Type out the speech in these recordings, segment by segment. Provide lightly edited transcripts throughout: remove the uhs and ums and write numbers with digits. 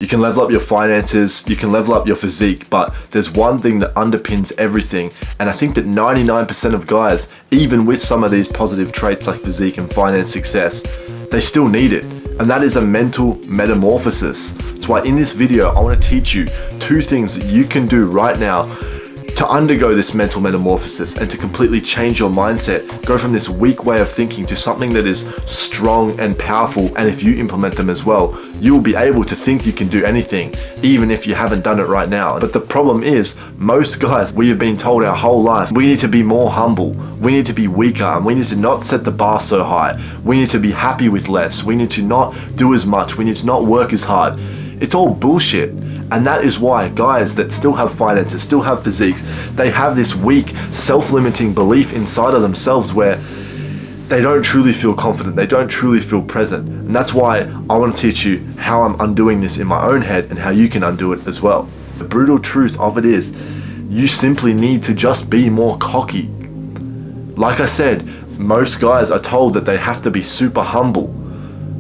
You can level up your finances, you can level up your physique, but there's one thing that underpins everything, and I think that 99% of guys, even with some of these positive traits like physique and finance success, they still need it, and that is a mental metamorphosis. That's why in this video, I want to teach you 2 things that you can do right now to undergo this mental metamorphosis and to completely change your mindset, go from this weak way of thinking to something that is strong and powerful. And if you implement them as well, you will be able to think you can do anything, even if you haven't done it right now. But the problem is, most guys, we have been told our whole life, we need to be more humble, we need to be weaker, and we need to not set the bar so high. We need to be happy with less. We need to not do as much. We need to not work as hard. It's all bullshit. And that is why guys that still have finances, still have physiques, they have this weak, self-limiting belief inside of themselves where they don't truly feel confident, they don't truly feel present. And that's why I want to teach you how I'm undoing this in my own head and how you can undo it as well. The brutal truth of it is, you simply need to just be more cocky. Like I said, most guys are told that they have to be super humble.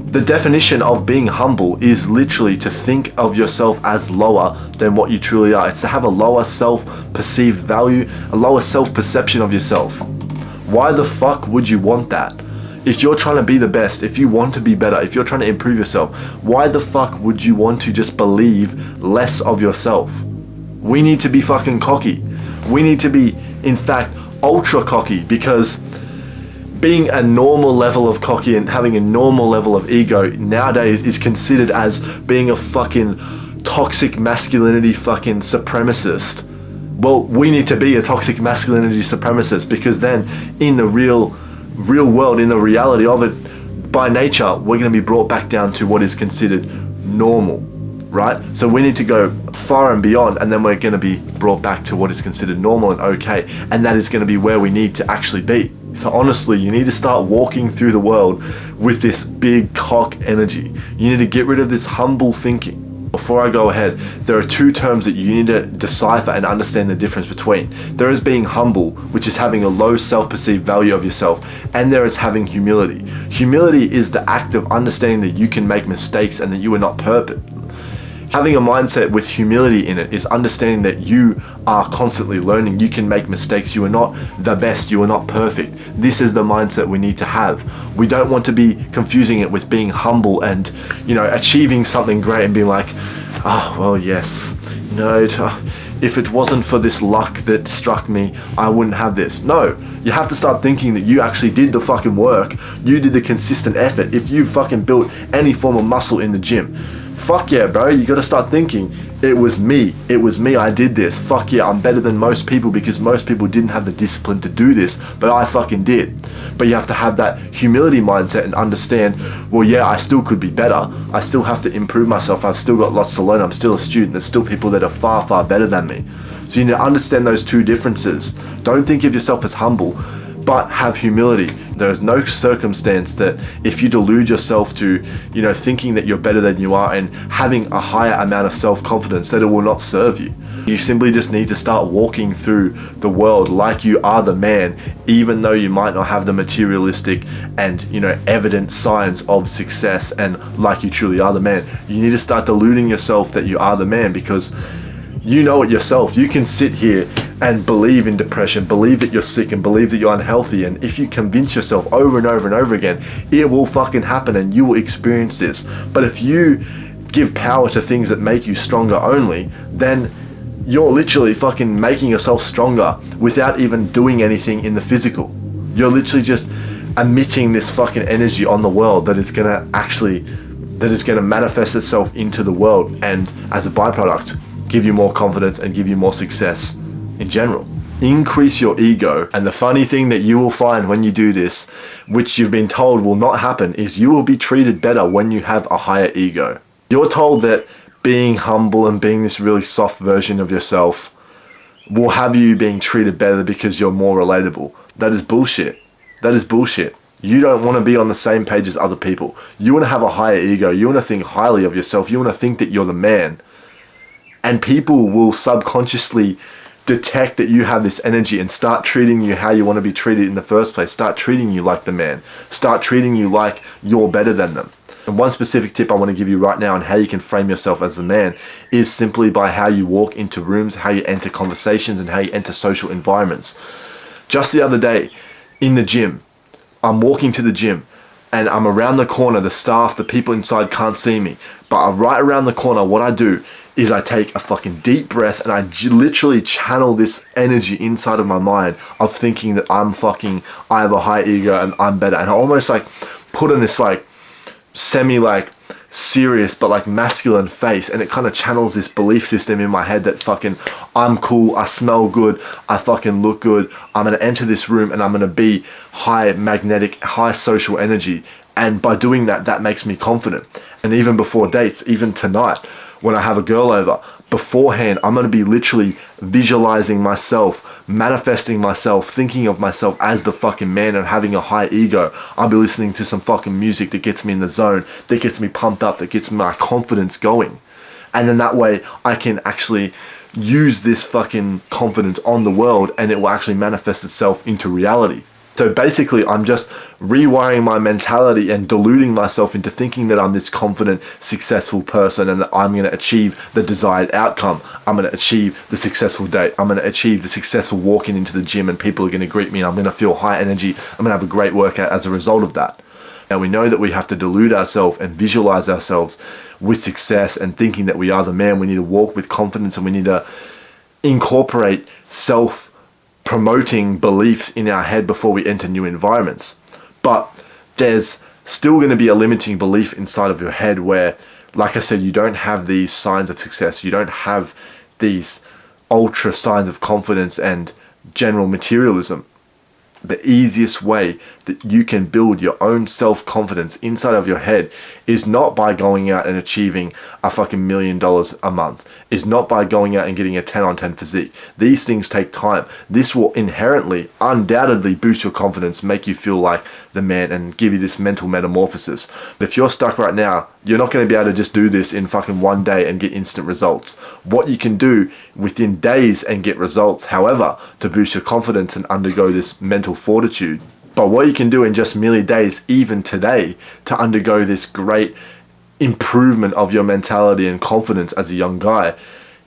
The definition of being humble is literally to think of yourself as lower than what you truly are. It's to have a lower self-perceived value, a lower self-perception of yourself. Why the fuck would you want that? If you're trying to be the best, if you want to be better, if you're trying to improve yourself, why the fuck would you want to just believe less of yourself? We need to be fucking cocky. We need to be, in fact, ultra cocky, because being a normal level of cocky and having a normal level of ego nowadays is considered as being a fucking toxic masculinity fucking supremacist. Well, we need to be a toxic masculinity supremacist, because then in the real world, in the reality of it, by nature, we're going to be brought back down to what is considered normal, right? So we need to go far and beyond, and then we're going to be brought back to what is considered normal and okay, and that is going to be where we need to actually be. So honestly, you need to start walking through the world with this big cock energy. You need to get rid of this humble thinking. Before I go ahead, there are 2 terms that you need to decipher and understand the difference between. There is being humble, which is having a low self-perceived value of yourself, and there is having humility. Humility is the act of understanding that you can make mistakes and that you are not perfect. Having a mindset with humility in it is understanding that you are constantly learning. You can make mistakes. You are not the best. You are not perfect. This is the mindset we need to have. We don't want to be confusing it with being humble and, achieving something great and being like, well, yes, if it wasn't for this luck that struck me, I wouldn't have this. No, you have to start thinking that you actually did the fucking work. You did the consistent effort. If you fucking built any form of muscle in the gym, fuck yeah, bro, you gotta start thinking, it was me, I did this. Fuck yeah, I'm better than most people because most people didn't have the discipline to do this, but I fucking did. But you have to have that humility mindset and understand, well, yeah, I still could be better. I still have to improve myself. I've still got lots to learn. I'm still a student. There's still people that are far, far better than me. So you need to understand those 2 differences. Don't think of yourself as humble, but have humility. There is no circumstance that if you delude yourself to, thinking that you're better than you are and having a higher amount of self-confidence, that it will not serve you. You simply just need to start walking through the world like you are the man, even though you might not have the materialistic and, evident signs of success and like you truly are the man. You need to start deluding yourself that you are the man, because you know it yourself. You can sit here and believe in depression, believe that you're sick and believe that you're unhealthy, and if you convince yourself over and over and over again, it will fucking happen and you will experience this. But if you give power to things that make you stronger only, then you're literally fucking making yourself stronger without even doing anything in the physical. You're literally just emitting this fucking energy on the world that is gonna manifest itself into the world, and as a byproduct, give you more confidence and give you more success in general. Increase your ego, and the funny thing that you will find when you do this, which you've been told will not happen, is you will be treated better when you have a higher ego. You're told that being humble and being this really soft version of yourself will have you being treated better because you're more relatable. That is bullshit. That is bullshit. You don't want to be on the same page as other people. You want to have a higher ego. You want to think highly of yourself. You want to think that you're the man. And people will subconsciously detect that you have this energy and start treating you how you want to be treated in the first place. Start treating you like the man. Start treating you like you're better than them. And one specific tip I want to give you right now on how you can frame yourself as a man is simply by how you walk into rooms, how you enter conversations, and how you enter social environments. Just the other day in the gym, I'm walking to the gym and I'm around the corner. The staff, the people inside can't see me, but I'm right around the corner. What I do is I take a fucking deep breath and I literally channel this energy inside of my mind of thinking that I have a high ego and I'm better. And I almost like put on this like semi like serious but like masculine face, and it kind of channels this belief system in my head that fucking I'm cool, I smell good, I fucking look good, I'm gonna enter this room and I'm gonna be high magnetic, high social energy. And by doing that, that makes me confident. And even before dates, even tonight when I have a girl over, beforehand I'm going to be literally visualizing myself, manifesting myself, thinking of myself as the fucking man and having a high ego. I'll be listening to some fucking music that gets me in the zone, that gets me pumped up, that gets my confidence going. And then that way I can actually use this fucking confidence on the world and it will actually manifest itself into reality. So basically, I'm just rewiring my mentality and deluding myself into thinking that I'm this confident, successful person and that I'm going to achieve the desired outcome. I'm going to achieve the successful date. I'm going to achieve the successful walking into the gym and people are going to greet me and I'm going to feel high energy. I'm going to have a great workout as a result of that. Now we know that we have to delude ourselves and visualize ourselves with success and thinking that we are the man. We need to walk with confidence and we need to incorporate self-promoting beliefs in our head before we enter new environments. But there's still going to be a limiting belief inside of your head where, like I said, you don't have these signs of success. You don't have these ultra signs of confidence and general materialism. The easiest way that you can build your own self-confidence inside of your head is not by going out and achieving a fucking $1 million a month. Is not by going out and getting a 10 on 10 physique. These things take time. This will inherently, undoubtedly boost your confidence, make you feel like the man and give you this mental metamorphosis. But if you're stuck right now, you're not going to be able to just do this in fucking one day and get instant results. What you can do within days and get results, however, to boost your confidence and undergo this mental fortitude. But what you can do in just merely days, even today, to undergo this great improvement of your mentality and confidence as a young guy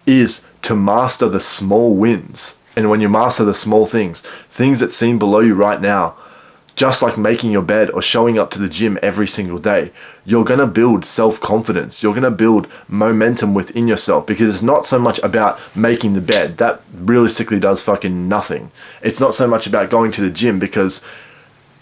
is to master the small wins. And when you master the small things that seem below you right now, just like making your bed or showing up to the gym every single day, you're going to build self-confidence. You're going to build momentum within yourself, because it's not so much about making the bed. That realistically does fucking nothing. It's not so much about going to the gym, because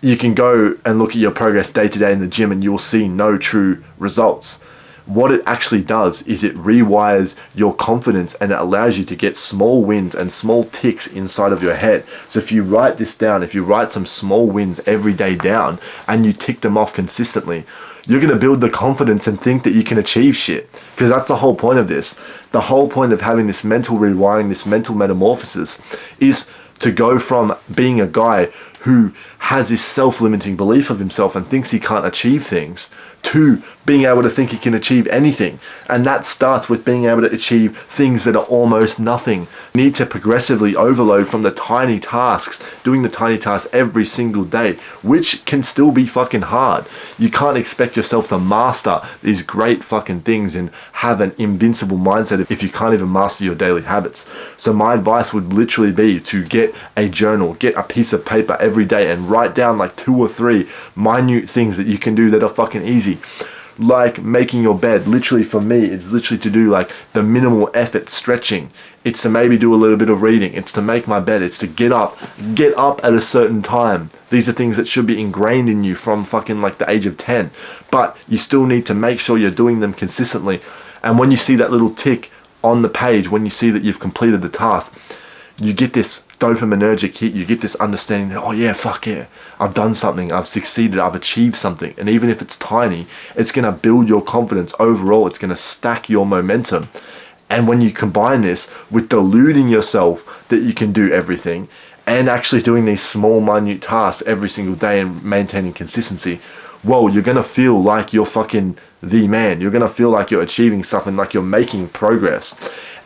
you can go and look at your progress day to day in the gym and you'll see no true results. What it actually does is it rewires your confidence and it allows you to get small wins and small ticks inside of your head. So if you write this down, if you write some small wins every day down and you tick them off consistently, you're going to build the confidence and think that you can achieve shit. Because that's the whole point of this. The whole point of having this mental rewiring, this mental metamorphosis, is to go from being a guy who has this self-limiting belief of himself and thinks he can't achieve things, to being able to think he can achieve anything. And that starts with being able to achieve things that are almost nothing. You need to progressively overload from the tiny tasks, doing the tiny tasks every single day, which can still be fucking hard. You can't expect yourself to master these great fucking things and have an invincible mindset if you can't even master your daily habits. So my advice would literally be to get a journal, get a piece of paper every day and write down like 2 or 3 minute things that you can do that are fucking easy. Like making your bed. Literally for me, it's literally to do like the minimal effort stretching. It's to maybe do a little bit of reading. It's to make my bed. It's to get up at a certain time. These are things that should be ingrained in you from fucking like the age of 10. But you still need to make sure you're doing them consistently. And when you see that little tick on the page, when you see that you've completed the task, you get this dopaminergic hit. You get this understanding that, oh yeah, fuck yeah, I've done something, I've succeeded, I've achieved something. And even if it's tiny, it's going to build your confidence overall. It's going to stack your momentum. And when you combine this with deluding yourself that you can do everything and actually doing these small minute tasks every single day and maintaining consistency, well, you're going to feel like you're fucking the man. You're going to feel like you're achieving something, like you're making progress.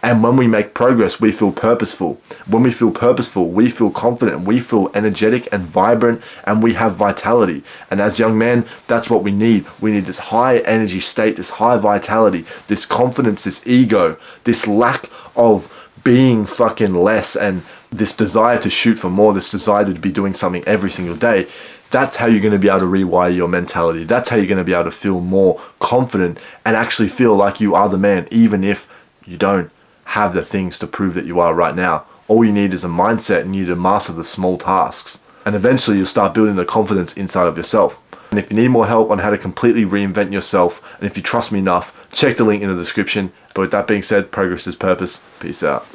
And when we make progress, we feel purposeful. When we feel purposeful, we feel confident, we feel energetic and vibrant, and we have vitality. And as young men, that's what we need. We need this high energy state, this high vitality, this confidence, this ego, this lack of being fucking less, and this desire to shoot for more, this desire to be doing something every single day. That's how you're going to be able to rewire your mentality. That's how you're going to be able to feel more confident and actually feel like you are the man, even if you don't have the things to prove that you are right now. All you need is a mindset, and you need to master the small tasks. And eventually you'll start building the confidence inside of yourself. And if you need more help on how to completely reinvent yourself, and if you trust me enough, check the link in the description. But with that being said, progress is purpose. Peace out.